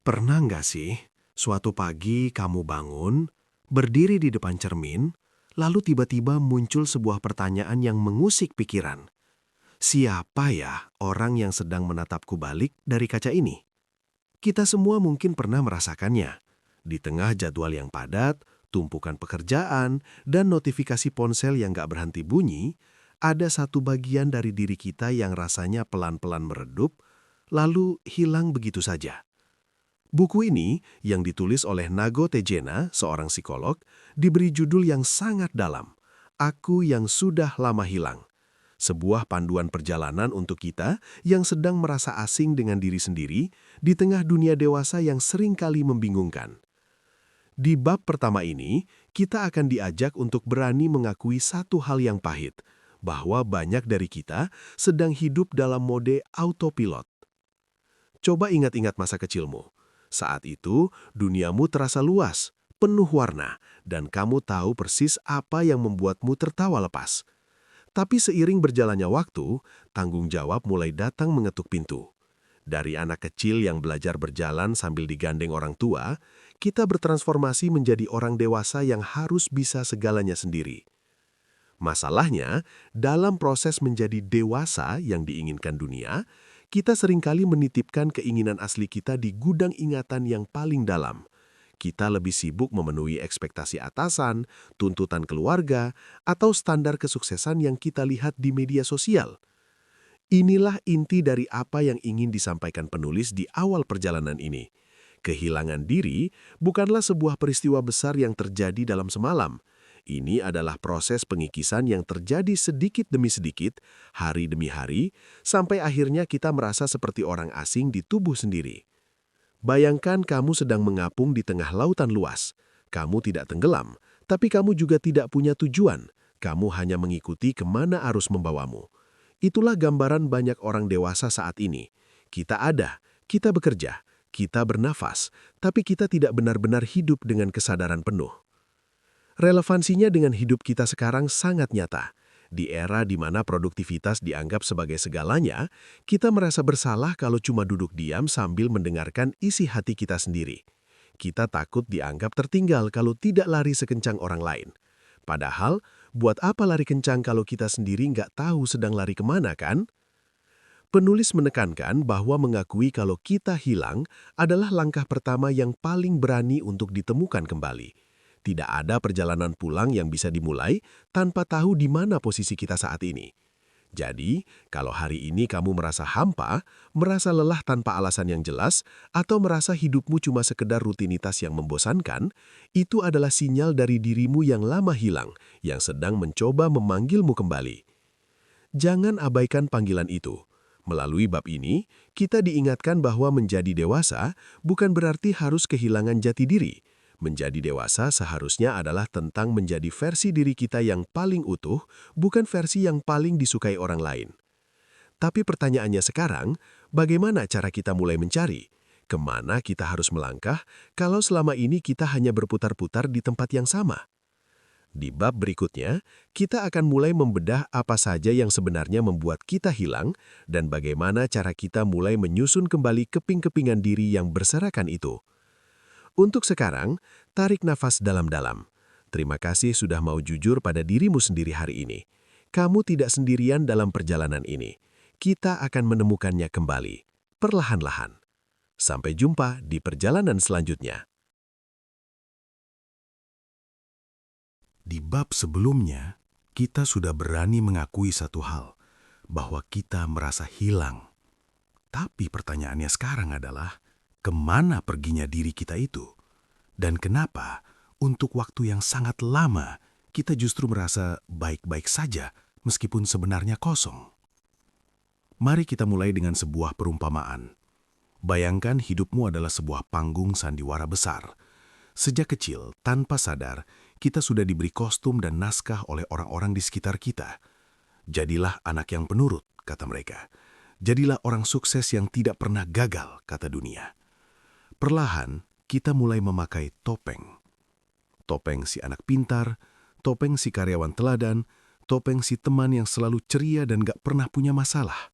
Pernah nggak sih, suatu pagi kamu bangun, berdiri di depan cermin, lalu tiba-tiba muncul sebuah pertanyaan yang mengusik pikiran. Siapa ya orang yang sedang menatapku balik dari kaca ini? Kita semua mungkin pernah merasakannya. Di tengah jadwal yang padat, tumpukan pekerjaan, dan notifikasi ponsel yang nggak berhenti bunyi, ada satu bagian dari diri kita yang rasanya pelan-pelan meredup, lalu hilang begitu saja. Buku ini, yang ditulis oleh Nago Tejena, seorang psikolog, diberi judul yang sangat dalam, Aku yang Sudah Lama Hilang. Sebuah panduan perjalanan untuk kita yang sedang merasa asing dengan diri sendiri di tengah dunia dewasa yang seringkali membingungkan. Di bab pertama ini, kita akan diajak untuk berani mengakui satu hal yang pahit, bahwa banyak dari kita sedang hidup dalam mode autopilot. Coba ingat-ingat masa kecilmu. Saat itu, duniamu terasa luas, penuh warna, dan kamu tahu persis apa yang membuatmu tertawa lepas. Tapi seiring berjalannya waktu, tanggung jawab mulai datang mengetuk pintu. Dari anak kecil yang belajar berjalan sambil digandeng orang tua, kita bertransformasi menjadi orang dewasa yang harus bisa segalanya sendiri. Masalahnya, dalam proses menjadi dewasa yang diinginkan dunia, kita seringkali menitipkan keinginan asli kita di gudang ingatan yang paling dalam. Kita lebih sibuk memenuhi ekspektasi atasan, tuntutan keluarga, atau standar kesuksesan yang kita lihat di media sosial. Inilah inti dari apa yang ingin disampaikan penulis di awal perjalanan ini. Kehilangan diri bukanlah sebuah peristiwa besar yang terjadi dalam semalam. Ini adalah proses pengikisan yang terjadi sedikit demi sedikit, hari demi hari, sampai akhirnya kita merasa seperti orang asing di tubuh sendiri. Bayangkan kamu sedang mengapung di tengah lautan luas. Kamu tidak tenggelam, tapi kamu juga tidak punya tujuan. Kamu hanya mengikuti kemana arus membawamu. Itulah gambaran banyak orang dewasa saat ini. Kita ada, kita bekerja, kita bernafas, tapi kita tidak benar-benar hidup dengan kesadaran penuh. Relevansinya dengan hidup kita sekarang sangat nyata. Di era di mana produktivitas dianggap sebagai segalanya, kita merasa bersalah kalau cuma duduk diam sambil mendengarkan isi hati kita sendiri. Kita takut dianggap tertinggal kalau tidak lari sekencang orang lain. Padahal, buat apa lari kencang kalau kita sendiri nggak tahu sedang lari kemana, kan? Penulis menekankan bahwa mengakui kalau kita hilang adalah langkah pertama yang paling berani untuk ditemukan kembali. Tidak ada perjalanan pulang yang bisa dimulai tanpa tahu di mana posisi kita saat ini. Jadi, kalau hari ini kamu merasa hampa, merasa lelah tanpa alasan yang jelas, atau merasa hidupmu cuma sekedar rutinitas yang membosankan, itu adalah sinyal dari dirimu yang lama hilang, yang sedang mencoba memanggilmu kembali. Jangan abaikan panggilan itu. Melalui bab ini, kita diingatkan bahwa menjadi dewasa bukan berarti harus kehilangan jati diri. Menjadi dewasa seharusnya adalah tentang menjadi versi diri kita yang paling utuh, bukan versi yang paling disukai orang lain. Tapi pertanyaannya sekarang, bagaimana cara kita mulai mencari? Kemana kita harus melangkah kalau selama ini kita hanya berputar-putar di tempat yang sama? Di bab berikutnya, kita akan mulai membedah apa saja yang sebenarnya membuat kita hilang dan bagaimana cara kita mulai menyusun kembali keping-kepingan diri yang berserakan itu. Untuk sekarang, tarik nafas dalam-dalam. Terima kasih sudah mau jujur pada dirimu sendiri hari ini. Kamu tidak sendirian dalam perjalanan ini. Kita akan menemukannya kembali, perlahan-lahan. Sampai jumpa di perjalanan selanjutnya. Di bab sebelumnya, kita sudah berani mengakui satu hal, bahwa kita merasa hilang. Tapi pertanyaannya sekarang adalah, kemana perginya diri kita itu? Dan kenapa untuk waktu yang sangat lama kita justru merasa baik-baik saja meskipun sebenarnya kosong? Mari kita mulai dengan sebuah perumpamaan. Bayangkan hidupmu adalah sebuah panggung sandiwara besar. Sejak kecil, tanpa sadar, kita sudah diberi kostum dan naskah oleh orang-orang di sekitar kita. Jadilah anak yang penurut, kata mereka. Jadilah orang sukses yang tidak pernah gagal, kata dunia. Perlahan, kita mulai memakai topeng. Topeng si anak pintar, topeng si karyawan teladan, topeng si teman yang selalu ceria dan gak pernah punya masalah.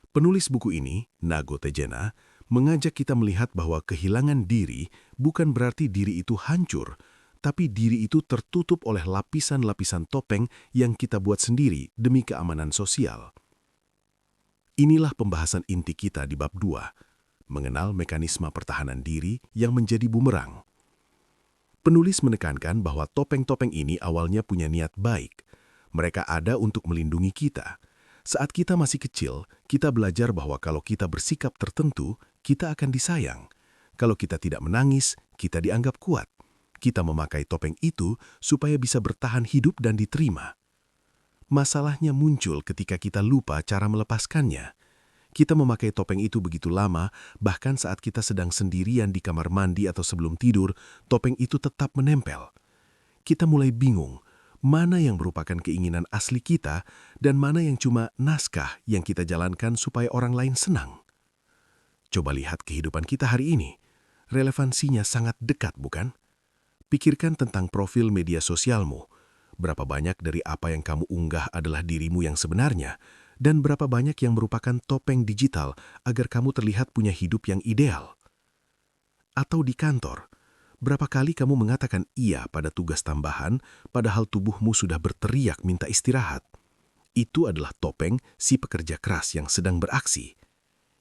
Penulis buku ini, Nago Tejena, mengajak kita melihat bahwa kehilangan diri bukan berarti diri itu hancur, tapi diri itu tertutup oleh lapisan-lapisan topeng yang kita buat sendiri demi keamanan sosial. Inilah pembahasan inti kita di bab 2, mengenal mekanisme pertahanan diri yang menjadi bumerang. Penulis menekankan bahwa topeng-topeng ini awalnya punya niat baik. Mereka ada untuk melindungi kita. Saat kita masih kecil, kita belajar bahwa kalau kita bersikap tertentu, kita akan disayang. Kalau kita tidak menangis, kita dianggap kuat. Kita memakai topeng itu supaya bisa bertahan hidup dan diterima. Masalahnya muncul ketika kita lupa cara melepaskannya. Kita memakai topeng itu begitu lama, bahkan saat kita sedang sendirian di kamar mandi atau sebelum tidur, topeng itu tetap menempel. Kita mulai bingung, mana yang merupakan keinginan asli kita dan mana yang cuma naskah yang kita jalankan supaya orang lain senang. Coba lihat kehidupan kita hari ini. Relevansinya sangat dekat, bukan? Pikirkan tentang profil media sosialmu. Berapa banyak dari apa yang kamu unggah adalah dirimu yang sebenarnya, dan berapa banyak yang merupakan topeng digital agar kamu terlihat punya hidup yang ideal. Atau di kantor, berapa kali kamu mengatakan iya pada tugas tambahan, padahal tubuhmu sudah berteriak minta istirahat. Itu adalah topeng si pekerja keras yang sedang beraksi.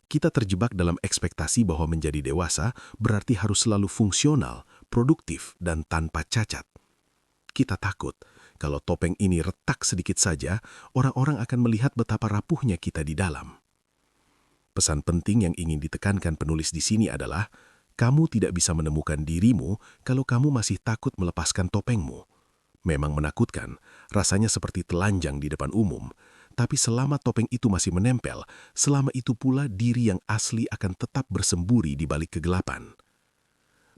Kita terjebak dalam ekspektasi bahwa menjadi dewasa berarti harus selalu fungsional, produktif, dan tanpa cacat. Kita takut kalau topeng ini retak sedikit saja, orang-orang akan melihat betapa rapuhnya kita di dalam. Pesan penting yang ingin ditekankan penulis di sini adalah, kamu tidak bisa menemukan dirimu kalau kamu masih takut melepaskan topengmu. Memang menakutkan, rasanya seperti telanjang di depan umum, tapi selama topeng itu masih menempel, selama itu pula diri yang asli akan tetap bersembunyi di balik kegelapan.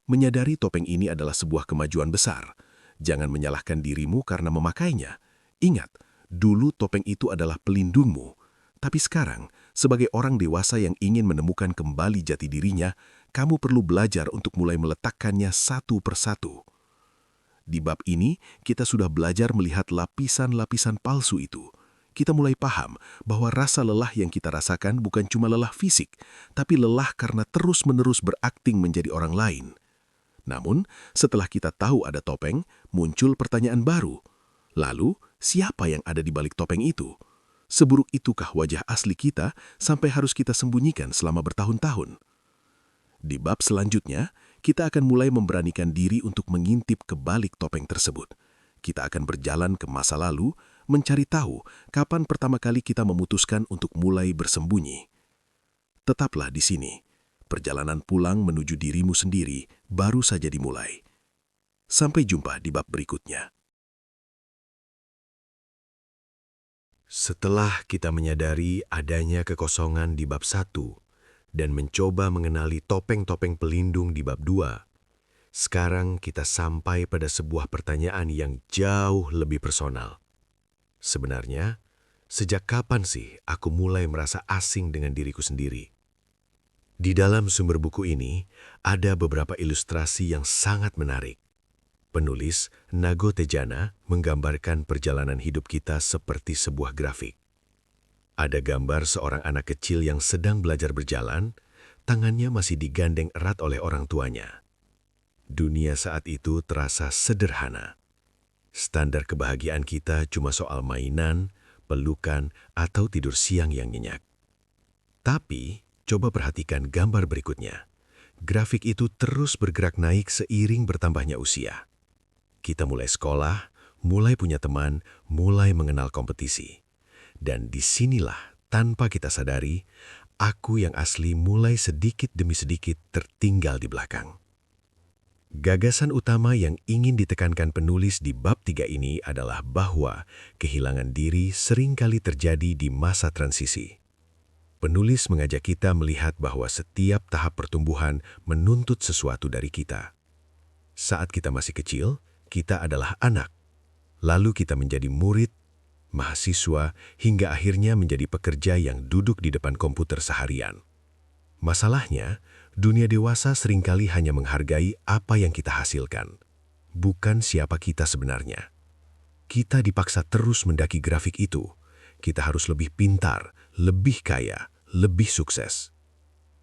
Menyadari topeng ini adalah sebuah kemajuan besar. Jangan menyalahkan dirimu karena memakainya. Ingat, dulu topeng itu adalah pelindungmu. Tapi sekarang, sebagai orang dewasa yang ingin menemukan kembali jati dirinya, kamu perlu belajar untuk mulai meletakkannya satu persatu. Di bab ini, kita sudah belajar melihat lapisan-lapisan palsu itu. Kita mulai paham bahwa rasa lelah yang kita rasakan bukan cuma lelah fisik, tapi lelah karena terus-menerus berakting menjadi orang lain. Namun, setelah kita tahu ada topeng, muncul pertanyaan baru. Lalu, siapa yang ada di balik topeng itu? Seburuk itukah wajah asli kita sampai harus kita sembunyikan selama bertahun-tahun? Di bab selanjutnya, kita akan mulai memberanikan diri untuk mengintip ke balik topeng tersebut. Kita akan berjalan ke masa lalu, mencari tahu kapan pertama kali kita memutuskan untuk mulai bersembunyi. Tetaplah di sini. Perjalanan pulang menuju dirimu sendiri baru saja dimulai. Sampai jumpa di bab berikutnya. Setelah kita menyadari adanya kekosongan di bab 1 dan mencoba mengenali topeng-topeng pelindung di bab 2, sekarang kita sampai pada sebuah pertanyaan yang jauh lebih personal. Sebenarnya, sejak kapan sih aku mulai merasa asing dengan diriku sendiri? Di dalam sumber buku ini, ada beberapa ilustrasi yang sangat menarik. Penulis, Nago Tejana, menggambarkan perjalanan hidup kita seperti sebuah grafik. Ada gambar seorang anak kecil yang sedang belajar berjalan, tangannya masih digandeng erat oleh orang tuanya. Dunia saat itu terasa sederhana. Standar kebahagiaan kita cuma soal mainan, pelukan, atau tidur siang yang nyenyak. Tapi, coba perhatikan gambar berikutnya. Grafik itu terus bergerak naik seiring bertambahnya usia. Kita mulai sekolah, mulai punya teman, mulai mengenal kompetisi. Dan disinilah, tanpa kita sadari, aku yang asli mulai sedikit demi sedikit tertinggal di belakang. Gagasan utama yang ingin ditekankan penulis di bab 3 ini adalah bahwa kehilangan diri seringkali terjadi di masa transisi. Penulis mengajak kita melihat bahwa setiap tahap pertumbuhan menuntut sesuatu dari kita. Saat kita masih kecil, kita adalah anak. Lalu kita menjadi murid, mahasiswa, hingga akhirnya menjadi pekerja yang duduk di depan komputer seharian. Masalahnya, dunia dewasa seringkali hanya menghargai apa yang kita hasilkan, bukan siapa kita sebenarnya. Kita dipaksa terus mendaki grafik itu. Kita harus lebih pintar, lebih kaya, lebih sukses.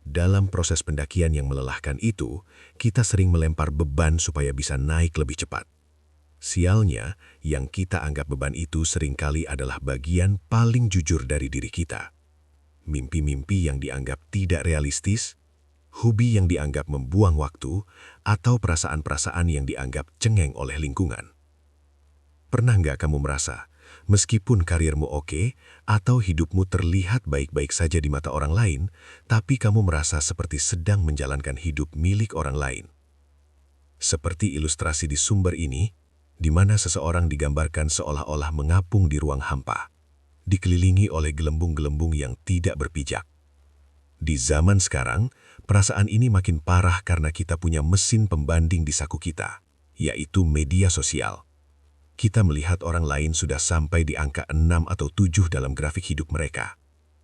Dalam proses pendakian yang melelahkan itu, kita sering melempar beban supaya bisa naik lebih cepat. Sialnya, yang kita anggap beban itu seringkali adalah bagian paling jujur dari diri kita. Mimpi-mimpi yang dianggap tidak realistis, hobi yang dianggap membuang waktu, atau perasaan-perasaan yang dianggap cengeng oleh lingkungan. Pernah nggak kamu merasa, meskipun karirmu oke, atau hidupmu terlihat baik-baik saja di mata orang lain, tapi kamu merasa seperti sedang menjalankan hidup milik orang lain? Seperti ilustrasi di sumber ini, di mana seseorang digambarkan seolah-olah mengapung di ruang hampa, dikelilingi oleh gelembung-gelembung yang tidak berpijak. Di zaman sekarang, perasaan ini makin parah karena kita punya mesin pembanding di saku kita, yaitu media sosial. Kita melihat orang lain sudah sampai di angka 6 atau 7 dalam grafik hidup mereka,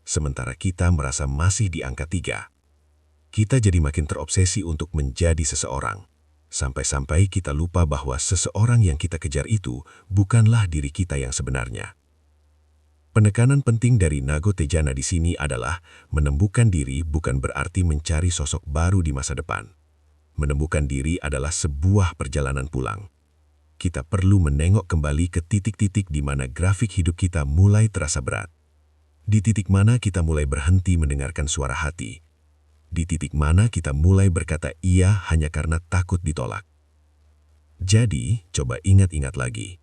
sementara kita merasa masih di angka 3. Kita jadi makin terobsesi untuk menjadi seseorang, sampai-sampai kita lupa bahwa seseorang yang kita kejar itu bukanlah diri kita yang sebenarnya. Penekanan penting dari Nago Tejana di sini adalah menemukan diri bukan berarti mencari sosok baru di masa depan. Menemukan diri adalah sebuah perjalanan pulang. Kita perlu menengok kembali ke titik-titik di mana grafik hidup kita mulai terasa berat. Di titik mana kita mulai berhenti mendengarkan suara hati. Di titik mana kita mulai berkata iya hanya karena takut ditolak. Jadi, coba ingat-ingat lagi.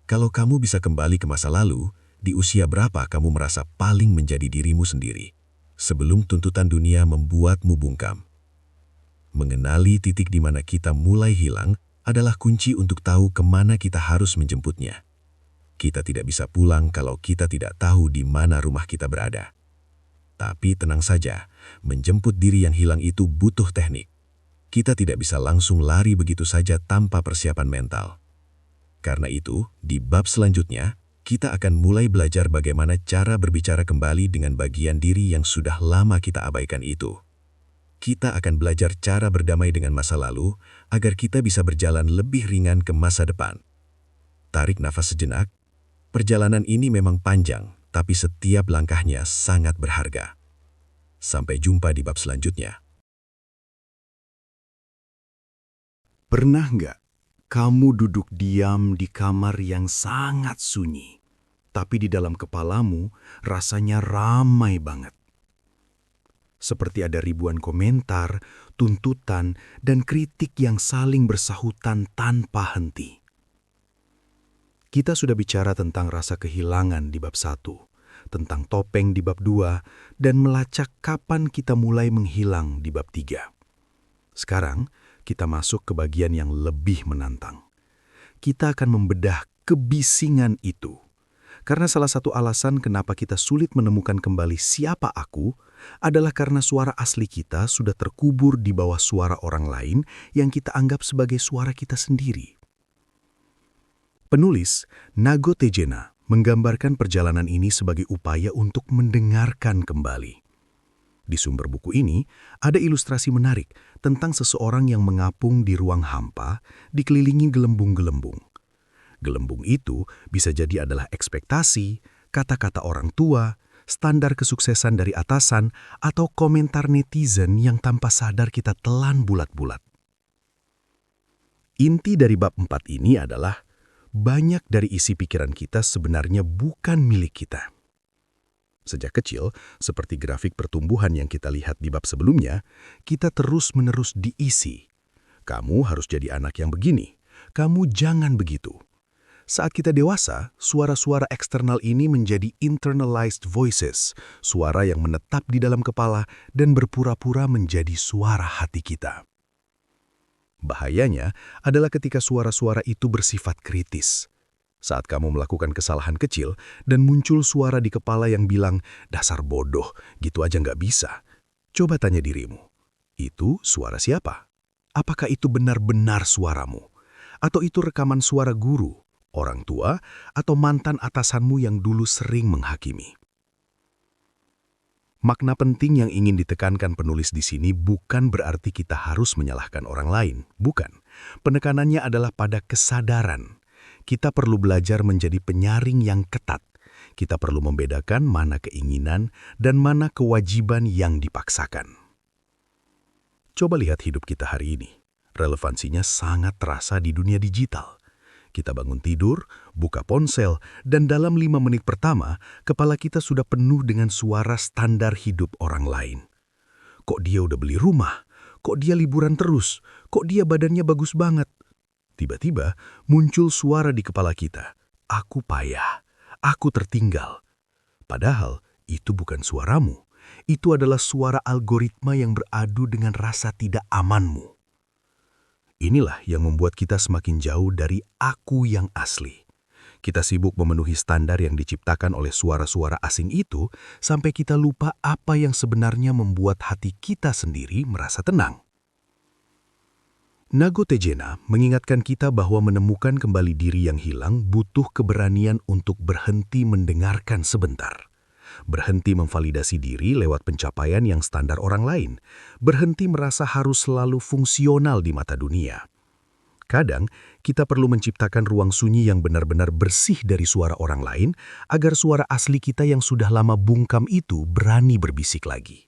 Kalau kamu bisa kembali ke masa lalu, di usia berapa kamu merasa paling menjadi dirimu sendiri, sebelum tuntutan dunia membuatmu bungkam? Mengenali titik di mana kita mulai hilang adalah kunci untuk tahu kemana kita harus menjemputnya. Kita tidak bisa pulang kalau kita tidak tahu di mana rumah kita berada. Tapi tenang saja, menjemput diri yang hilang itu butuh teknik. Kita tidak bisa langsung lari begitu saja tanpa persiapan mental. Karena itu, di bab selanjutnya, kita akan mulai belajar bagaimana cara berbicara kembali dengan bagian diri yang sudah lama kita abaikan itu. Kita akan belajar cara berdamai dengan masa lalu agar kita bisa berjalan lebih ringan ke masa depan. Tarik nafas sejenak. Perjalanan ini memang panjang, tapi setiap langkahnya sangat berharga. Sampai jumpa di bab selanjutnya. Pernah nggak kamu duduk diam di kamar yang sangat sunyi, tapi di dalam kepalamu rasanya ramai banget? Seperti ada ribuan komentar, tuntutan, dan kritik yang saling bersahutan tanpa henti. Kita sudah bicara tentang rasa kehilangan di bab 1, tentang topeng di bab 2, dan melacak kapan kita mulai menghilang di bab 3. Sekarang, kita masuk ke bagian yang lebih menantang. Kita akan membedah kebisingan itu. Karena salah satu alasan kenapa kita sulit menemukan kembali siapa aku adalah karena suara asli kita sudah terkubur di bawah suara orang lain yang kita anggap sebagai suara kita sendiri. Penulis Nago Tejana menggambarkan perjalanan ini sebagai upaya untuk mendengarkan kembali. Di sumber buku ini ada ilustrasi menarik tentang seseorang yang mengapung di ruang hampa dikelilingi gelembung-gelembung. Gelembung itu bisa jadi adalah ekspektasi, kata-kata orang tua, standar kesuksesan dari atasan, atau komentar netizen yang tanpa sadar kita telan bulat-bulat. Inti dari bab 4 ini adalah banyak dari isi pikiran kita sebenarnya bukan milik kita. Sejak kecil, seperti grafik pertumbuhan yang kita lihat di bab sebelumnya, kita terus-menerus diisi. Kamu harus jadi anak yang begini, kamu jangan begitu. Saat kita dewasa, suara-suara eksternal ini menjadi internalized voices, suara yang menetap di dalam kepala dan berpura-pura menjadi suara hati kita. Bahayanya adalah ketika suara-suara itu bersifat kritis. Saat kamu melakukan kesalahan kecil dan muncul suara di kepala yang bilang, "Dasar bodoh, gitu aja nggak bisa." Coba tanya dirimu, itu suara siapa? Apakah itu benar-benar suaramu? Atau itu rekaman suara guru, orang tua, atau mantan atasanmu yang dulu sering menghakimi? Makna penting yang ingin ditekankan penulis di sini bukan berarti kita harus menyalahkan orang lain, bukan. Penekanannya adalah pada kesadaran. Kita perlu belajar menjadi penyaring yang ketat. Kita perlu membedakan mana keinginan dan mana kewajiban yang dipaksakan. Coba lihat hidup kita hari ini. Relevansinya sangat terasa di dunia digital. Kita bangun tidur, buka ponsel, dan dalam 5 menit pertama, kepala kita sudah penuh dengan suara standar hidup orang lain. Kok dia udah beli rumah? Kok dia liburan terus? Kok dia badannya bagus banget? Tiba-tiba muncul suara di kepala kita. Aku payah, aku tertinggal. Padahal itu bukan suaramu. Itu adalah suara algoritma yang beradu dengan rasa tidak amanmu. Inilah yang membuat kita semakin jauh dari aku yang asli. Kita sibuk memenuhi standar yang diciptakan oleh suara-suara asing itu sampai kita lupa apa yang sebenarnya membuat hati kita sendiri merasa tenang. Nago Tejena mengingatkan kita bahwa menemukan kembali diri yang hilang butuh keberanian untuk berhenti mendengarkan sebentar. Berhenti memvalidasi diri lewat pencapaian yang standar orang lain. Berhenti merasa harus selalu fungsional di mata dunia. Kadang, kita perlu menciptakan ruang sunyi yang benar-benar bersih dari suara orang lain agar suara asli kita yang sudah lama bungkam itu berani berbisik lagi.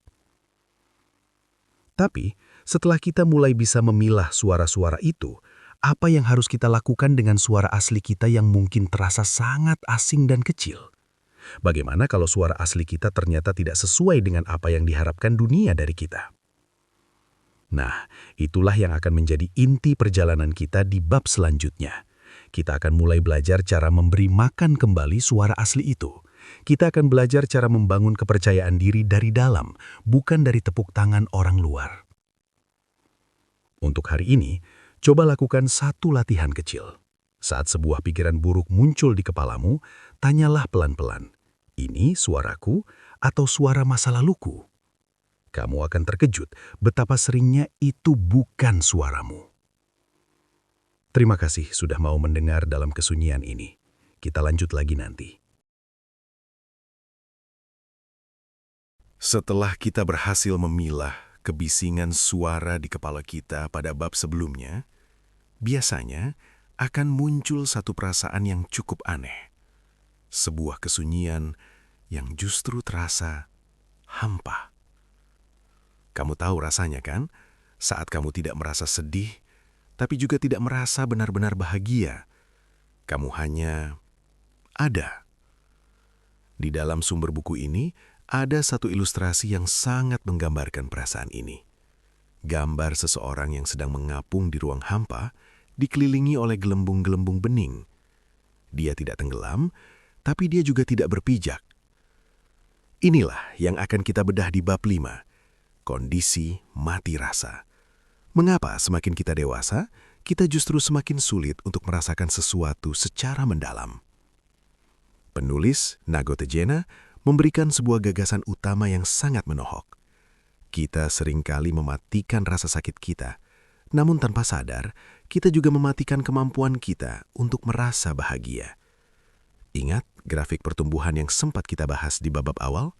Tapi, setelah kita mulai bisa memilah suara-suara itu, apa yang harus kita lakukan dengan suara asli kita yang mungkin terasa sangat asing dan kecil? Bagaimana kalau suara asli kita ternyata tidak sesuai dengan apa yang diharapkan dunia dari kita? Nah, itulah yang akan menjadi inti perjalanan kita di bab selanjutnya. Kita akan mulai belajar cara memberi makan kembali suara asli itu. Kita akan belajar cara membangun kepercayaan diri dari dalam, bukan dari tepuk tangan orang luar. Untuk hari ini, coba lakukan satu latihan kecil. Saat sebuah pikiran buruk muncul di kepalamu, tanyalah pelan-pelan, ini suaraku atau suara masa laluku? Kamu akan terkejut betapa seringnya itu bukan suaramu. Terima kasih sudah mau mendengar dalam kesunyian ini. Kita lanjut lagi nanti. Setelah kita berhasil memilah kebisingan suara di kepala kita pada bab sebelumnya, biasanya akan muncul satu perasaan yang cukup aneh. Sebuah kesunyian yang justru terasa hampa. Kamu tahu rasanya kan? Saat kamu tidak merasa sedih, tapi juga tidak merasa benar-benar bahagia. Kamu hanya ada. Di dalam sumber buku ini, ada satu ilustrasi yang sangat menggambarkan perasaan ini. Gambar seseorang yang sedang mengapung di ruang hampa, dikelilingi oleh gelembung-gelembung bening. Dia tidak tenggelam, tapi dia juga tidak berpijak. Inilah yang akan kita bedah di bab 5, kondisi mati rasa. Mengapa semakin kita dewasa, kita justru semakin sulit untuk merasakan sesuatu secara mendalam? Penulis Nago Tejena memberikan sebuah gagasan utama yang sangat menohok. Kita seringkali mematikan rasa sakit kita, namun tanpa sadar, kita juga mematikan kemampuan kita untuk merasa bahagia. Ingat grafik pertumbuhan yang sempat kita bahas di bab awal?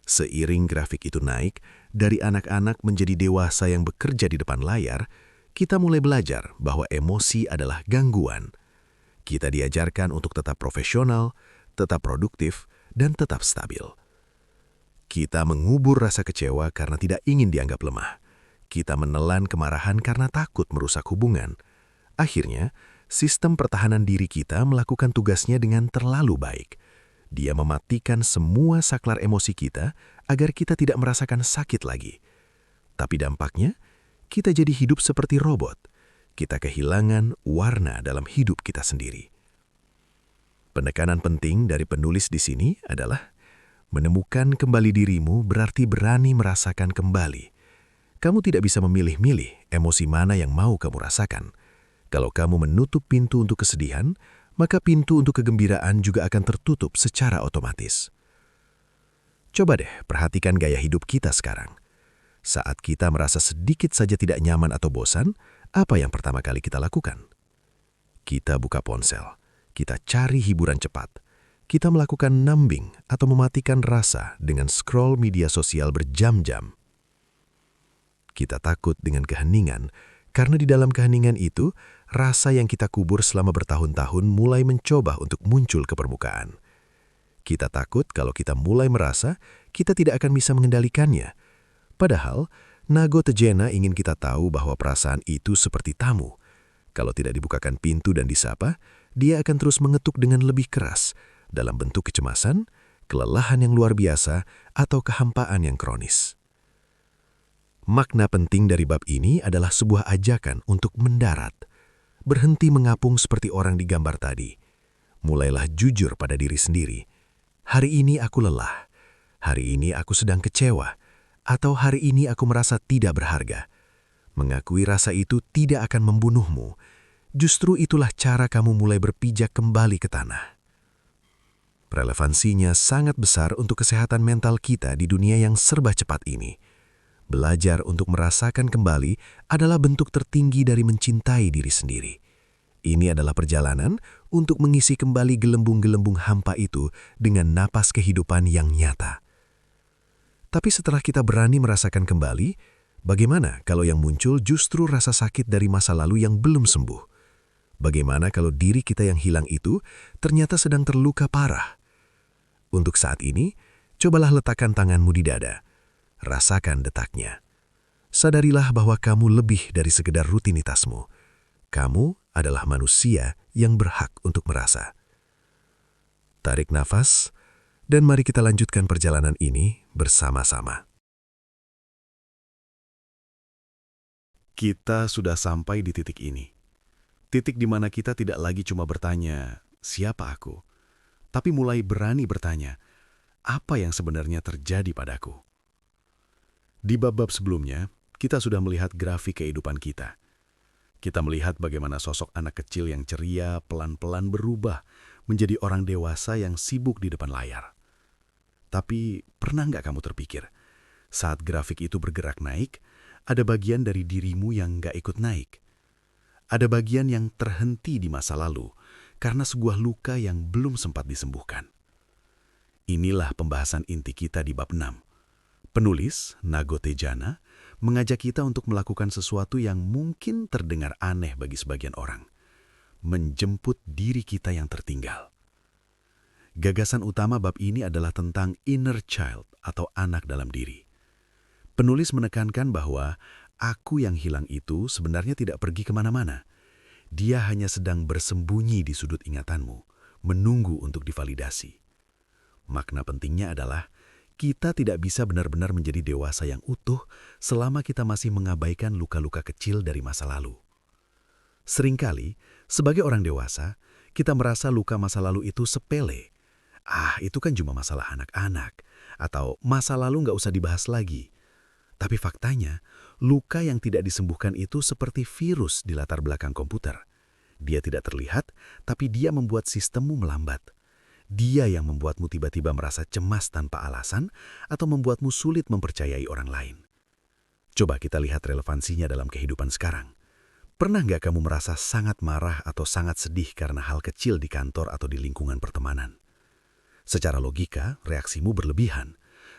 Seiring grafik itu naik, dari anak-anak menjadi dewasa yang bekerja di depan layar, kita mulai belajar bahwa emosi adalah gangguan. Kita diajarkan untuk tetap profesional, tetap produktif, dan tetap stabil. Kita mengubur rasa kecewa karena tidak ingin dianggap lemah. Kita menelan kemarahan karena takut merusak hubungan. Akhirnya, sistem pertahanan diri kita melakukan tugasnya dengan terlalu baik. Dia mematikan semua saklar emosi kita agar kita tidak merasakan sakit lagi. Tapi dampaknya, kita jadi hidup seperti robot. Kita kehilangan warna dalam hidup kita sendiri. Penekanan penting dari penulis di sini adalah menemukan kembali dirimu berarti berani merasakan kembali. Kamu tidak bisa memilih-milih emosi mana yang mau kamu rasakan. Kalau kamu menutup pintu untuk kesedihan, maka pintu untuk kegembiraan juga akan tertutup secara otomatis. Coba deh perhatikan gaya hidup kita sekarang. Saat kita merasa sedikit saja tidak nyaman atau bosan, apa yang pertama kali kita lakukan? Kita buka ponsel, kita cari hiburan cepat, kita melakukan numbing atau mematikan rasa dengan scroll media sosial berjam-jam. Kita takut dengan keheningan, karena di dalam keheningan itu, rasa yang kita kubur selama bertahun-tahun mulai mencoba untuk muncul ke permukaan. Kita takut kalau kita mulai merasa, kita tidak akan bisa mengendalikannya. Padahal, Nago Tejena ingin kita tahu bahwa perasaan itu seperti tamu. Kalau tidak dibukakan pintu dan disapa, dia akan terus mengetuk dengan lebih keras dalam bentuk kecemasan, kelelahan yang luar biasa, atau kehampaan yang kronis. Makna penting dari bab ini adalah sebuah ajakan untuk mendarat. Berhenti mengapung seperti orang di gambar tadi. Mulailah jujur pada diri sendiri. Hari ini aku lelah. Hari ini aku sedang kecewa. Atau hari ini aku merasa tidak berharga. Mengakui rasa itu tidak akan membunuhmu. Justru itulah cara kamu mulai berpijak kembali ke tanah. Relevansinya sangat besar untuk kesehatan mental kita di dunia yang serba cepat ini. Belajar untuk merasakan kembali adalah bentuk tertinggi dari mencintai diri sendiri. Ini adalah perjalanan untuk mengisi kembali gelembung-gelembung hampa itu dengan napas kehidupan yang nyata. Tapi setelah kita berani merasakan kembali, bagaimana kalau yang muncul justru rasa sakit dari masa lalu yang belum sembuh? Bagaimana kalau diri kita yang hilang itu ternyata sedang terluka parah? Untuk saat ini, cobalah letakkan tanganmu di dada. Rasakan detaknya. Sadarilah bahwa kamu lebih dari sekedar rutinitasmu. Kamu adalah manusia yang berhak untuk merasa. Tarik nafas, dan mari kita lanjutkan perjalanan ini bersama-sama. Kita sudah sampai di titik ini. Titik di mana kita tidak lagi cuma bertanya, siapa aku? Tapi mulai berani bertanya, apa yang sebenarnya terjadi padaku? Di bab-bab sebelumnya, kita sudah melihat grafik kehidupan kita. Kita melihat bagaimana sosok anak kecil yang ceria pelan-pelan berubah menjadi orang dewasa yang sibuk di depan layar. Tapi pernah nggak kamu terpikir, saat grafik itu bergerak naik, ada bagian dari dirimu yang nggak ikut naik. Ada bagian yang terhenti di masa lalu karena sebuah luka yang belum sempat disembuhkan. Inilah pembahasan inti kita di bab 6. Penulis, Nago Tejana, mengajak kita untuk melakukan sesuatu yang mungkin terdengar aneh bagi sebagian orang. Menjemput diri kita yang tertinggal. Gagasan utama bab ini adalah tentang inner child atau anak dalam diri. Penulis menekankan bahwa aku yang hilang itu sebenarnya tidak pergi kemana-mana. Dia hanya sedang bersembunyi di sudut ingatanmu, menunggu untuk divalidasi. Makna pentingnya adalah kita tidak bisa benar-benar menjadi dewasa yang utuh selama kita masih mengabaikan luka-luka kecil dari masa lalu. Seringkali, sebagai orang dewasa, kita merasa luka masa lalu itu sepele. Itu kan cuma masalah anak-anak, atau masa lalu nggak usah dibahas lagi. Tapi faktanya, luka yang tidak disembuhkan itu seperti virus di latar belakang komputer. Dia tidak terlihat, tapi dia membuat sistemmu melambat. Dia yang membuatmu tiba-tiba merasa cemas tanpa alasan atau membuatmu sulit mempercayai orang lain. Coba kita lihat relevansinya dalam kehidupan sekarang. Pernah nggak kamu merasa sangat marah atau sangat sedih karena hal kecil di kantor atau di lingkungan pertemanan? Secara logika, reaksimu berlebihan.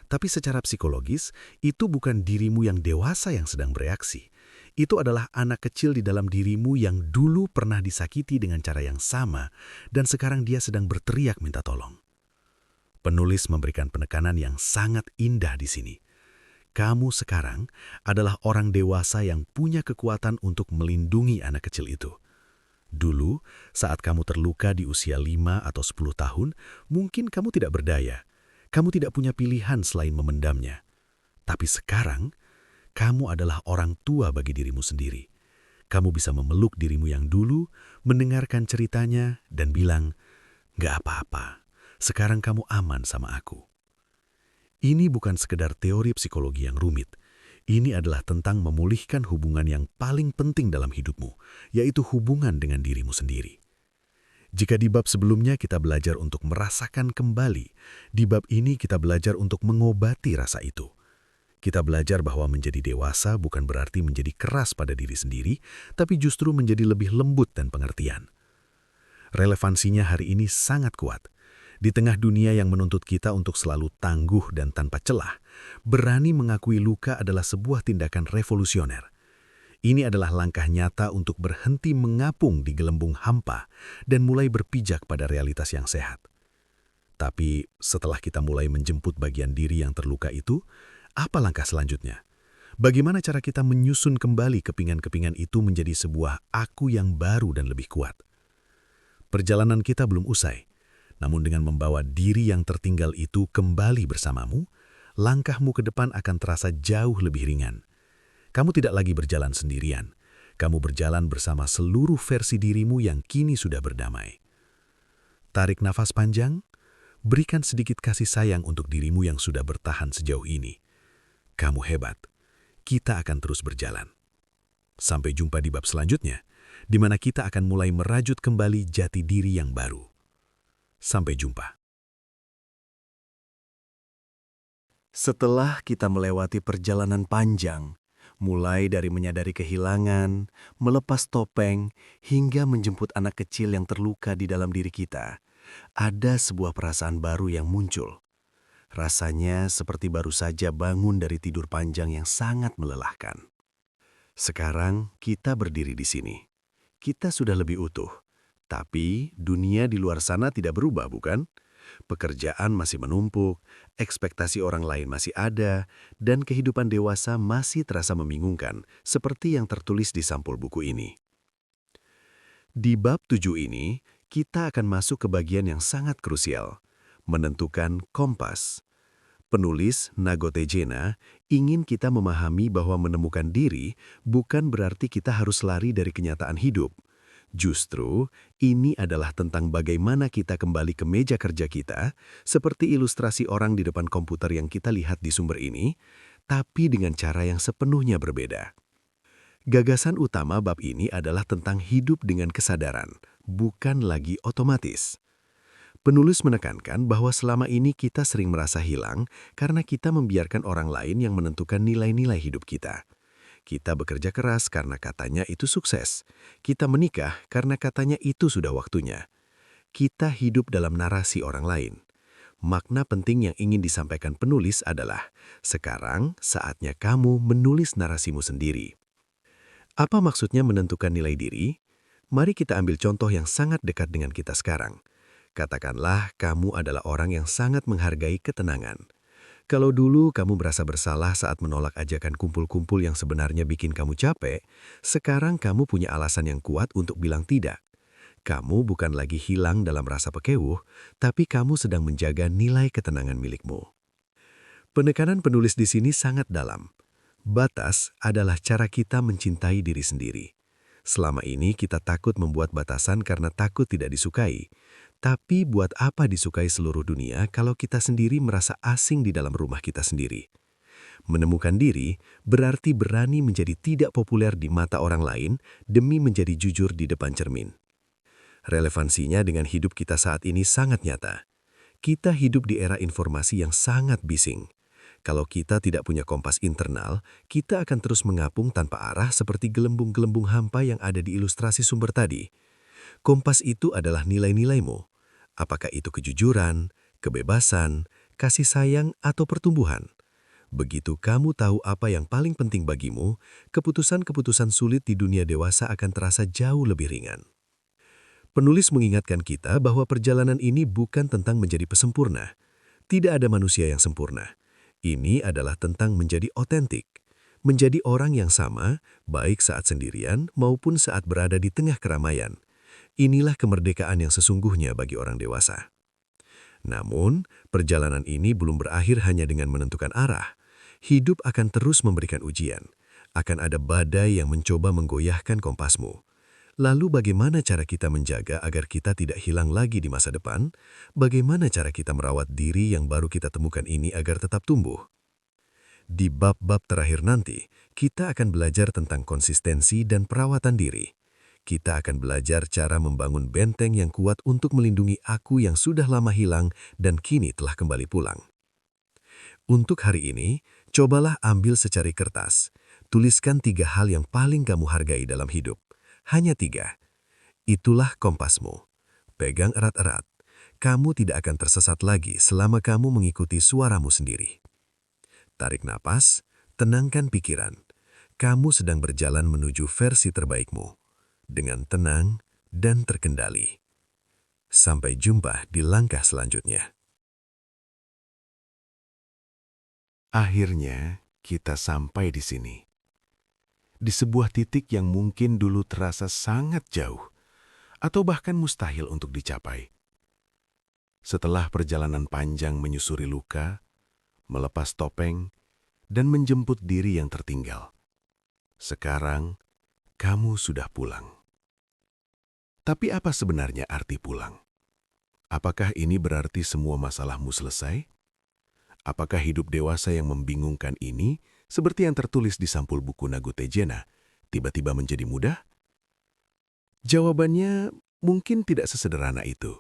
Tapi secara psikologis, itu bukan dirimu yang dewasa yang sedang bereaksi. Itu adalah anak kecil di dalam dirimu yang dulu pernah disakiti dengan cara yang sama dan sekarang dia sedang berteriak minta tolong. Penulis memberikan penekanan yang sangat indah di sini. Kamu sekarang adalah orang dewasa yang punya kekuatan untuk melindungi anak kecil itu. Dulu, saat kamu terluka di usia 5 atau 10 tahun, mungkin kamu tidak berdaya. Kamu tidak punya pilihan selain memendamnya. Tapi sekarang, kamu adalah orang tua bagi dirimu sendiri. Kamu bisa memeluk dirimu yang dulu, mendengarkan ceritanya, dan bilang, "Gak apa-apa, sekarang kamu aman sama aku." Ini bukan sekedar teori psikologi yang rumit. Ini adalah tentang memulihkan hubungan yang paling penting dalam hidupmu, yaitu hubungan dengan dirimu sendiri. Jika di bab sebelumnya kita belajar untuk merasakan kembali, di bab ini kita belajar untuk mengobati rasa itu. Kita belajar bahwa menjadi dewasa bukan berarti menjadi keras pada diri sendiri, tapi justru menjadi lebih lembut dan pengertian. Relevansinya hari ini sangat kuat. Di tengah dunia yang menuntut kita untuk selalu tangguh dan tanpa celah, berani mengakui luka adalah sebuah tindakan revolusioner. Ini adalah langkah nyata untuk berhenti mengapung di gelembung hampa dan mulai berpijak pada realitas yang sehat. Tapi setelah kita mulai menjemput bagian diri yang terluka itu, apa langkah selanjutnya? Bagaimana cara kita menyusun kembali kepingan-kepingan itu menjadi sebuah aku yang baru dan lebih kuat? Perjalanan kita belum usai, namun dengan membawa diri yang tertinggal itu kembali bersamamu, langkahmu ke depan akan terasa jauh lebih ringan. Kamu tidak lagi berjalan sendirian. Kamu berjalan bersama seluruh versi dirimu yang kini sudah berdamai. Tarik nafas panjang, berikan sedikit kasih sayang untuk dirimu yang sudah bertahan sejauh ini. Kamu hebat. Kita akan terus berjalan. Sampai jumpa di bab selanjutnya, di mana kita akan mulai merajut kembali jati diri yang baru. Sampai jumpa. Setelah kita melewati perjalanan panjang, mulai dari menyadari kehilangan, melepas topeng, hingga menjemput anak kecil yang terluka di dalam diri kita, ada sebuah perasaan baru yang muncul. Rasanya seperti baru saja bangun dari tidur panjang yang sangat melelahkan. Sekarang kita berdiri di sini. Kita sudah lebih utuh, tapi dunia di luar sana tidak berubah, bukan? Pekerjaan masih menumpuk, ekspektasi orang lain masih ada, dan kehidupan dewasa masih terasa membingungkan, seperti yang tertulis di sampul buku ini. Di bab 7 ini, kita akan masuk ke bagian yang sangat krusial, menentukan kompas. Penulis Nagote Jena ingin kita memahami bahwa menemukan diri bukan berarti kita harus lari dari kenyataan hidup. Justru, ini adalah tentang bagaimana kita kembali ke meja kerja kita, seperti ilustrasi orang di depan komputer yang kita lihat di sumber ini, tapi dengan cara yang sepenuhnya berbeda. Gagasan utama bab ini adalah tentang hidup dengan kesadaran, bukan lagi otomatis. Penulis menekankan bahwa selama ini kita sering merasa hilang karena kita membiarkan orang lain yang menentukan nilai-nilai hidup kita. Kita bekerja keras karena katanya itu sukses. Kita menikah karena katanya itu sudah waktunya. Kita hidup dalam narasi orang lain. Makna penting yang ingin disampaikan penulis adalah, sekarang saatnya kamu menulis narasimu sendiri. Apa maksudnya menentukan nilai diri? Mari kita ambil contoh yang sangat dekat dengan kita sekarang. Katakanlah kamu adalah orang yang sangat menghargai ketenangan. Kalau dulu kamu merasa bersalah saat menolak ajakan kumpul-kumpul yang sebenarnya bikin kamu capek, sekarang kamu punya alasan yang kuat untuk bilang tidak. Kamu bukan lagi hilang dalam rasa pekewuh, tapi kamu sedang menjaga nilai ketenangan milikmu. Penekanan penulis di sini sangat dalam. Batas adalah cara kita mencintai diri sendiri. Selama ini kita takut membuat batasan karena takut tidak disukai. Tapi buat apa disukai seluruh dunia kalau kita sendiri merasa asing di dalam rumah kita sendiri? Menemukan diri berarti berani menjadi tidak populer di mata orang lain demi menjadi jujur di depan cermin. Relevansinya dengan hidup kita saat ini sangat nyata. Kita hidup di era informasi yang sangat bising. Kalau kita tidak punya kompas internal, kita akan terus mengapung tanpa arah seperti gelembung-gelembung hampa yang ada di ilustrasi sumber tadi. Kompas itu adalah nilai-nilaimu. Apakah itu kejujuran, kebebasan, kasih sayang, atau pertumbuhan? Begitu kamu tahu apa yang paling penting bagimu, keputusan-keputusan sulit di dunia dewasa akan terasa jauh lebih ringan. Penulis mengingatkan kita bahwa perjalanan ini bukan tentang menjadi pesempurna. Tidak ada manusia yang sempurna. Ini adalah tentang menjadi otentik. Menjadi orang yang sama, baik saat sendirian maupun saat berada di tengah keramaian. Inilah kemerdekaan yang sesungguhnya bagi orang dewasa. Namun, perjalanan ini belum berakhir hanya dengan menentukan arah. Hidup akan terus memberikan ujian. Akan ada badai yang mencoba menggoyahkan kompasmu. Lalu bagaimana cara kita menjaga agar kita tidak hilang lagi di masa depan? Bagaimana cara kita merawat diri yang baru kita temukan ini agar tetap tumbuh? Di bab-bab terakhir nanti, kita akan belajar tentang konsistensi dan perawatan diri. Kita akan belajar cara membangun benteng yang kuat untuk melindungi aku yang sudah lama hilang dan kini telah kembali pulang. Untuk hari ini, cobalah ambil secari kertas. Tuliskan 3 hal yang paling kamu hargai dalam hidup. Hanya 3. Itulah kompasmu. Pegang erat-erat. Kamu tidak akan tersesat lagi selama kamu mengikuti suaramu sendiri. Tarik napas, tenangkan pikiran. Kamu sedang berjalan menuju versi terbaikmu. Dengan tenang dan terkendali. Sampai jumpa di langkah selanjutnya. Akhirnya, kita sampai di sini. Di sebuah titik yang mungkin dulu terasa sangat jauh, atau bahkan mustahil untuk dicapai. Setelah perjalanan panjang menyusuri luka, melepas topeng, dan menjemput diri yang tertinggal. Sekarang, kamu sudah pulang. Tapi apa sebenarnya arti pulang? Apakah ini berarti semua masalahmu selesai? Apakah hidup dewasa yang membingungkan ini, seperti yang tertulis di sampul buku Nagotejena, tiba-tiba menjadi mudah? Jawabannya mungkin tidak sesederhana itu.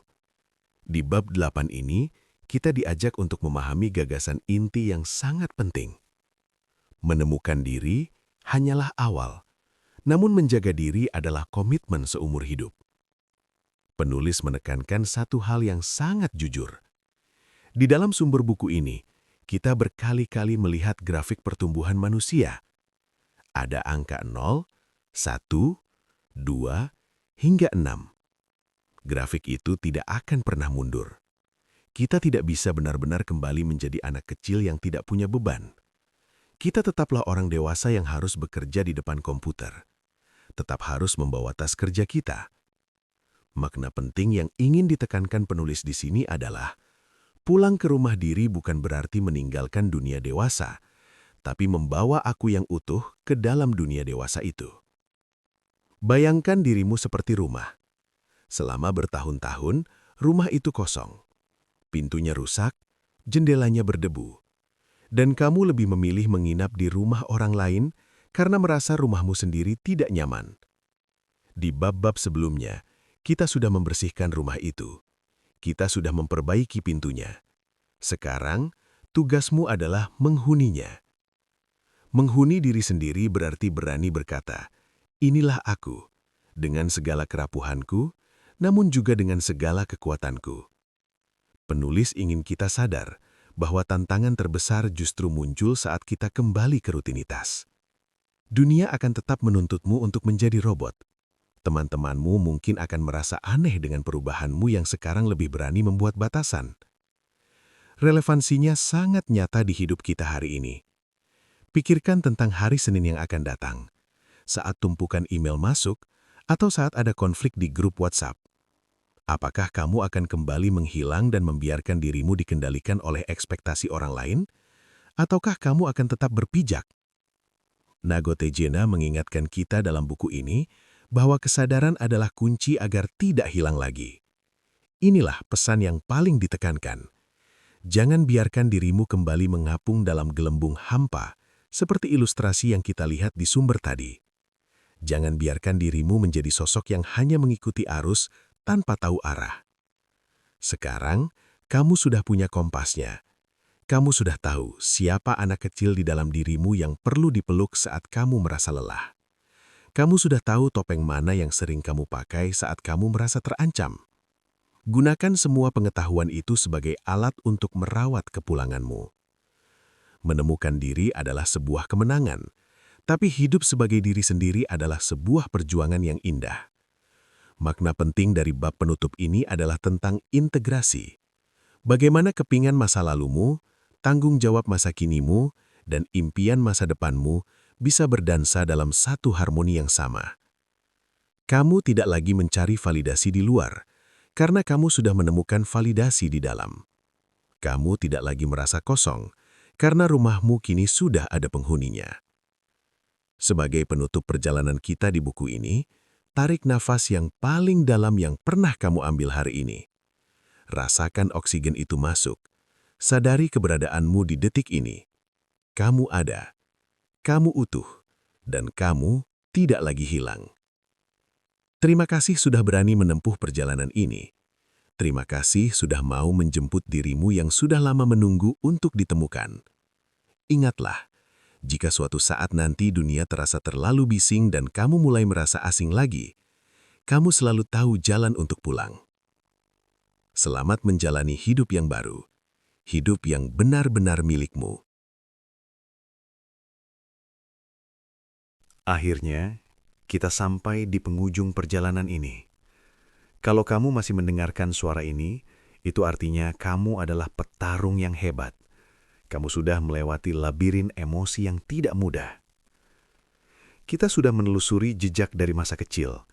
Di bab 8 ini, kita diajak untuk memahami gagasan inti yang sangat penting. Menemukan diri hanyalah awal, namun menjaga diri adalah komitmen seumur hidup. Penulis menekankan satu hal yang sangat jujur. Di dalam sumber buku ini, kita berkali-kali melihat grafik pertumbuhan manusia. Ada angka 0, 1, 2, hingga 6. Grafik itu tidak akan pernah mundur. Kita tidak bisa benar-benar kembali menjadi anak kecil yang tidak punya beban. Kita tetaplah orang dewasa yang harus bekerja di depan komputer. Tetap harus membawa tas kerja kita. Makna penting yang ingin ditekankan penulis di sini adalah pulang ke rumah diri bukan berarti meninggalkan dunia dewasa, tapi membawa aku yang utuh ke dalam dunia dewasa itu. Bayangkan dirimu seperti rumah. Selama bertahun-tahun, rumah itu kosong. Pintunya rusak, jendelanya berdebu. Dan kamu lebih memilih menginap di rumah orang lain karena merasa rumahmu sendiri tidak nyaman. Di bab-bab sebelumnya, kita sudah membersihkan rumah itu. Kita sudah memperbaiki pintunya. Sekarang, tugasmu adalah menghuninya. Menghuni diri sendiri berarti berani berkata, "Inilah aku, dengan segala kerapuhanku, namun juga dengan segala kekuatanku." Penulis ingin kita sadar bahwa tantangan terbesar justru muncul saat kita kembali ke rutinitas. Dunia akan tetap menuntutmu untuk menjadi robot. Teman-temanmu mungkin akan merasa aneh dengan perubahanmu yang sekarang lebih berani membuat batasan. Relevansinya sangat nyata di hidup kita hari ini. Pikirkan tentang hari Senin yang akan datang, saat tumpukan email masuk, atau saat ada konflik di grup WhatsApp. Apakah kamu akan kembali menghilang dan membiarkan dirimu dikendalikan oleh ekspektasi orang lain? Ataukah kamu akan tetap berpijak? Nagotejena mengingatkan kita dalam buku ini bahwa kesadaran adalah kunci agar tidak hilang lagi. Inilah pesan yang paling ditekankan. Jangan biarkan dirimu kembali mengapung dalam gelembung hampa, seperti ilustrasi yang kita lihat di sumber tadi. Jangan biarkan dirimu menjadi sosok yang hanya mengikuti arus tanpa tahu arah. Sekarang, kamu sudah punya kompasnya. Kamu sudah tahu siapa anak kecil di dalam dirimu yang perlu dipeluk saat kamu merasa lelah. Kamu sudah tahu topeng mana yang sering kamu pakai saat kamu merasa terancam. Gunakan semua pengetahuan itu sebagai alat untuk merawat kepulanganmu. Menemukan diri adalah sebuah kemenangan, tapi hidup sebagai diri sendiri adalah sebuah perjuangan yang indah. Makna penting dari bab penutup ini adalah tentang integrasi. Bagaimana kepingan masa lalumu, tanggung jawab masa kinimu, dan impian masa depanmu bisa berdansa dalam satu harmoni yang sama. Kamu tidak lagi mencari validasi di luar, karena kamu sudah menemukan validasi di dalam. Kamu tidak lagi merasa kosong, karena rumahmu kini sudah ada penghuninya. Sebagai penutup perjalanan kita di buku ini, tarik nafas yang paling dalam yang pernah kamu ambil hari ini. Rasakan oksigen itu masuk. Sadari keberadaanmu di detik ini. Kamu ada. Kamu utuh. Dan kamu tidak lagi hilang. Terima kasih sudah berani menempuh perjalanan ini. Terima kasih sudah mau menjemput dirimu yang sudah lama menunggu untuk ditemukan. Ingatlah, jika suatu saat nanti dunia terasa terlalu bising dan kamu mulai merasa asing lagi, kamu selalu tahu jalan untuk pulang. Selamat menjalani hidup yang baru, hidup yang benar-benar milikmu. Akhirnya, kita sampai di penghujung perjalanan ini. Kalau kamu masih mendengarkan suara ini, itu artinya kamu adalah petarung yang hebat. Kamu sudah melewati labirin emosi yang tidak mudah. Kita sudah menelusuri jejak dari masa kecil,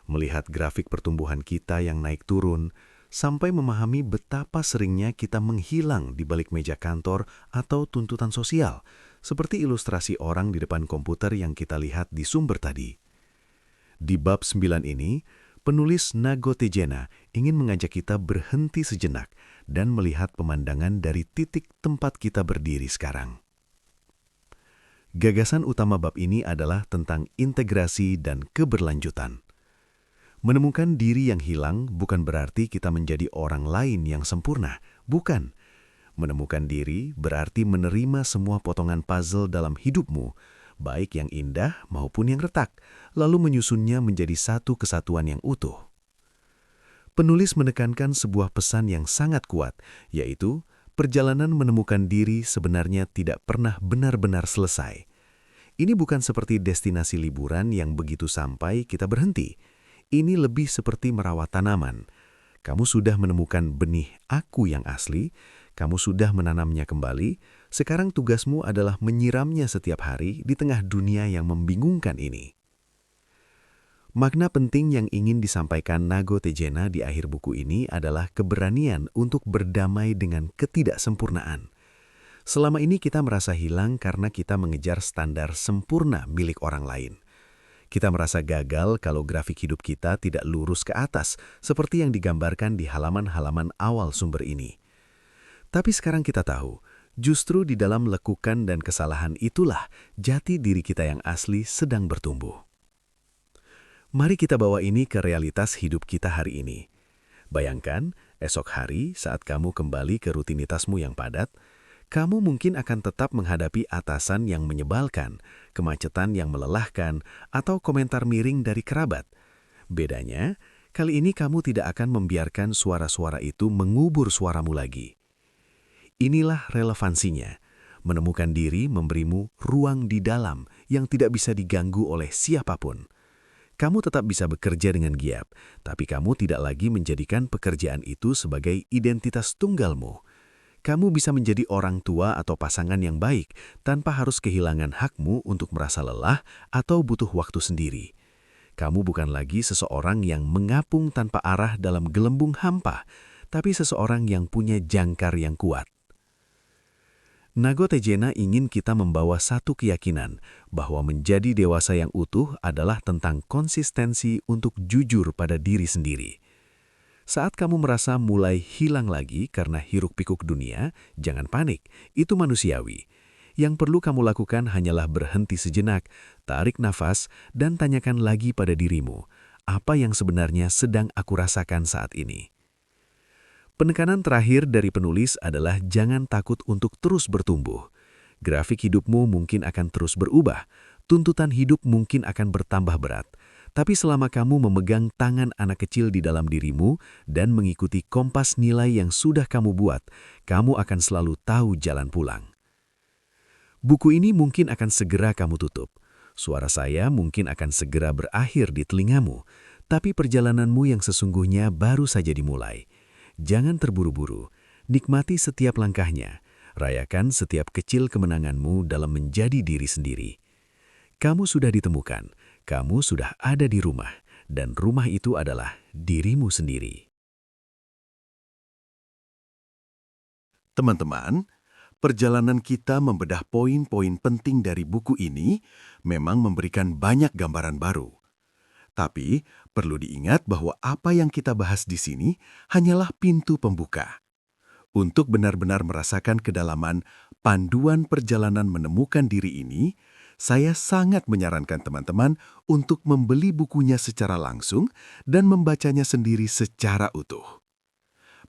melihat grafik pertumbuhan kita yang naik turun, sampai memahami betapa seringnya kita menghilang di balik meja kantor atau tuntutan sosial, seperti ilustrasi orang di depan komputer yang kita lihat di sumber tadi. Di bab 9 ini, penulis Nago Tejena ingin mengajak kita berhenti sejenak dan melihat pemandangan dari titik tempat kita berdiri sekarang. Gagasan utama bab ini adalah tentang integrasi dan keberlanjutan. Menemukan diri yang hilang bukan berarti kita menjadi orang lain yang sempurna, bukan. Menemukan diri berarti menerima semua potongan puzzle dalam hidupmu, baik yang indah maupun yang retak, lalu menyusunnya menjadi satu kesatuan yang utuh. Penulis menekankan sebuah pesan yang sangat kuat, yaitu perjalanan menemukan diri sebenarnya tidak pernah benar-benar selesai. Ini bukan seperti destinasi liburan yang begitu sampai kita berhenti. Ini lebih seperti merawat tanaman. Kamu sudah menemukan benih aku yang asli, kamu sudah menanamnya kembali, sekarang tugasmu adalah menyiramnya setiap hari di tengah dunia yang membingungkan ini. Makna penting yang ingin disampaikan Nago Tejena di akhir buku ini adalah keberanian untuk berdamai dengan ketidaksempurnaan. Selama ini kita merasa hilang karena kita mengejar standar sempurna milik orang lain. Kita merasa gagal kalau grafik hidup kita tidak lurus ke atas, seperti yang digambarkan di halaman-halaman awal sumber ini. Tapi sekarang kita tahu, justru di dalam lekukan dan kesalahan itulah jati diri kita yang asli sedang bertumbuh. Mari kita bawa ini ke realitas hidup kita hari ini. Bayangkan, esok hari saat kamu kembali ke rutinitasmu yang padat, kamu mungkin akan tetap menghadapi atasan yang menyebalkan, kemacetan yang melelahkan, atau komentar miring dari kerabat. Bedanya, kali ini kamu tidak akan membiarkan suara-suara itu mengubur suaramu lagi. Inilah relevansinya. Menemukan diri memberimu ruang di dalam yang tidak bisa diganggu oleh siapapun. Kamu tetap bisa bekerja dengan giat, tapi kamu tidak lagi menjadikan pekerjaan itu sebagai identitas tunggalmu. Kamu bisa menjadi orang tua atau pasangan yang baik tanpa harus kehilangan hakmu untuk merasa lelah atau butuh waktu sendiri. Kamu bukan lagi seseorang yang mengapung tanpa arah dalam gelembung hampa, tapi seseorang yang punya jangkar yang kuat. Nago Tejena ingin kita membawa satu keyakinan bahwa menjadi dewasa yang utuh adalah tentang konsistensi untuk jujur pada diri sendiri. Saat kamu merasa mulai hilang lagi karena hiruk-pikuk dunia, jangan panik, itu manusiawi. Yang perlu kamu lakukan hanyalah berhenti sejenak, tarik nafas, dan tanyakan lagi pada dirimu, apa yang sebenarnya sedang aku rasakan saat ini. Penekanan terakhir dari penulis adalah jangan takut untuk terus bertumbuh. Grafik hidupmu mungkin akan terus berubah, tuntutan hidup mungkin akan bertambah berat. Tapi selama kamu memegang tangan anak kecil di dalam dirimu dan mengikuti kompas nilai yang sudah kamu buat, kamu akan selalu tahu jalan pulang. Buku ini mungkin akan segera kamu tutup. Suara saya mungkin akan segera berakhir di telingamu, tapi perjalananmu yang sesungguhnya baru saja dimulai. Jangan terburu-buru, nikmati setiap langkahnya, rayakan setiap kecil kemenanganmu dalam menjadi diri sendiri. Kamu sudah ditemukan, kamu sudah ada di rumah, dan rumah itu adalah dirimu sendiri. Teman-teman, perjalanan kita membedah poin-poin penting dari buku ini memang memberikan banyak gambaran baru. Tapi, perlu diingat bahwa apa yang kita bahas di sini hanyalah pintu pembuka. Untuk benar-benar merasakan kedalaman panduan perjalanan menemukan diri ini, saya sangat menyarankan teman-teman untuk membeli bukunya secara langsung dan membacanya sendiri secara utuh.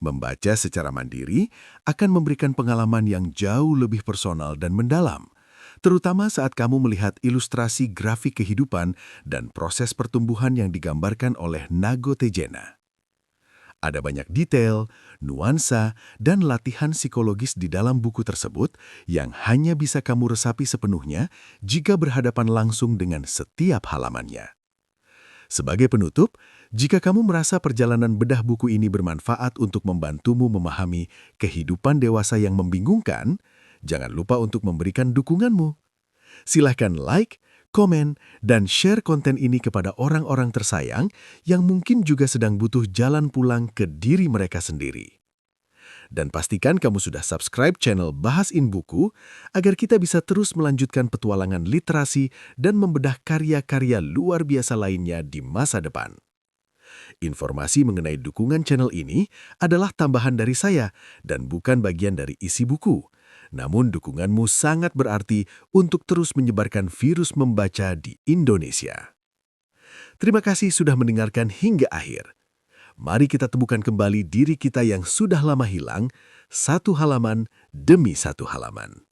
Membaca secara mandiri akan memberikan pengalaman yang jauh lebih personal dan mendalam, terutama saat kamu melihat ilustrasi grafik kehidupan dan proses pertumbuhan yang digambarkan oleh Nago Tejena. Ada banyak detail, nuansa, dan latihan psikologis di dalam buku tersebut yang hanya bisa kamu resapi sepenuhnya jika berhadapan langsung dengan setiap halamannya. Sebagai penutup, jika kamu merasa perjalanan bedah buku ini bermanfaat untuk membantumu memahami kehidupan dewasa yang membingungkan, Jangan lupa untuk memberikan dukunganmu. Silahkan like, komen, dan share konten ini kepada orang-orang tersayang yang mungkin juga sedang butuh jalan pulang ke diri mereka sendiri. Dan pastikan kamu sudah subscribe channel Bahasin Buku agar kita bisa terus melanjutkan petualangan literasi dan membedah karya-karya luar biasa lainnya di masa depan. Informasi mengenai dukungan channel ini adalah tambahan dari saya dan bukan bagian dari isi buku. Namun dukunganmu sangat berarti untuk terus menyebarkan virus membaca di Indonesia. Terima kasih sudah mendengarkan hingga akhir. Mari kita temukan kembali diri kita yang sudah lama hilang, satu halaman demi satu halaman.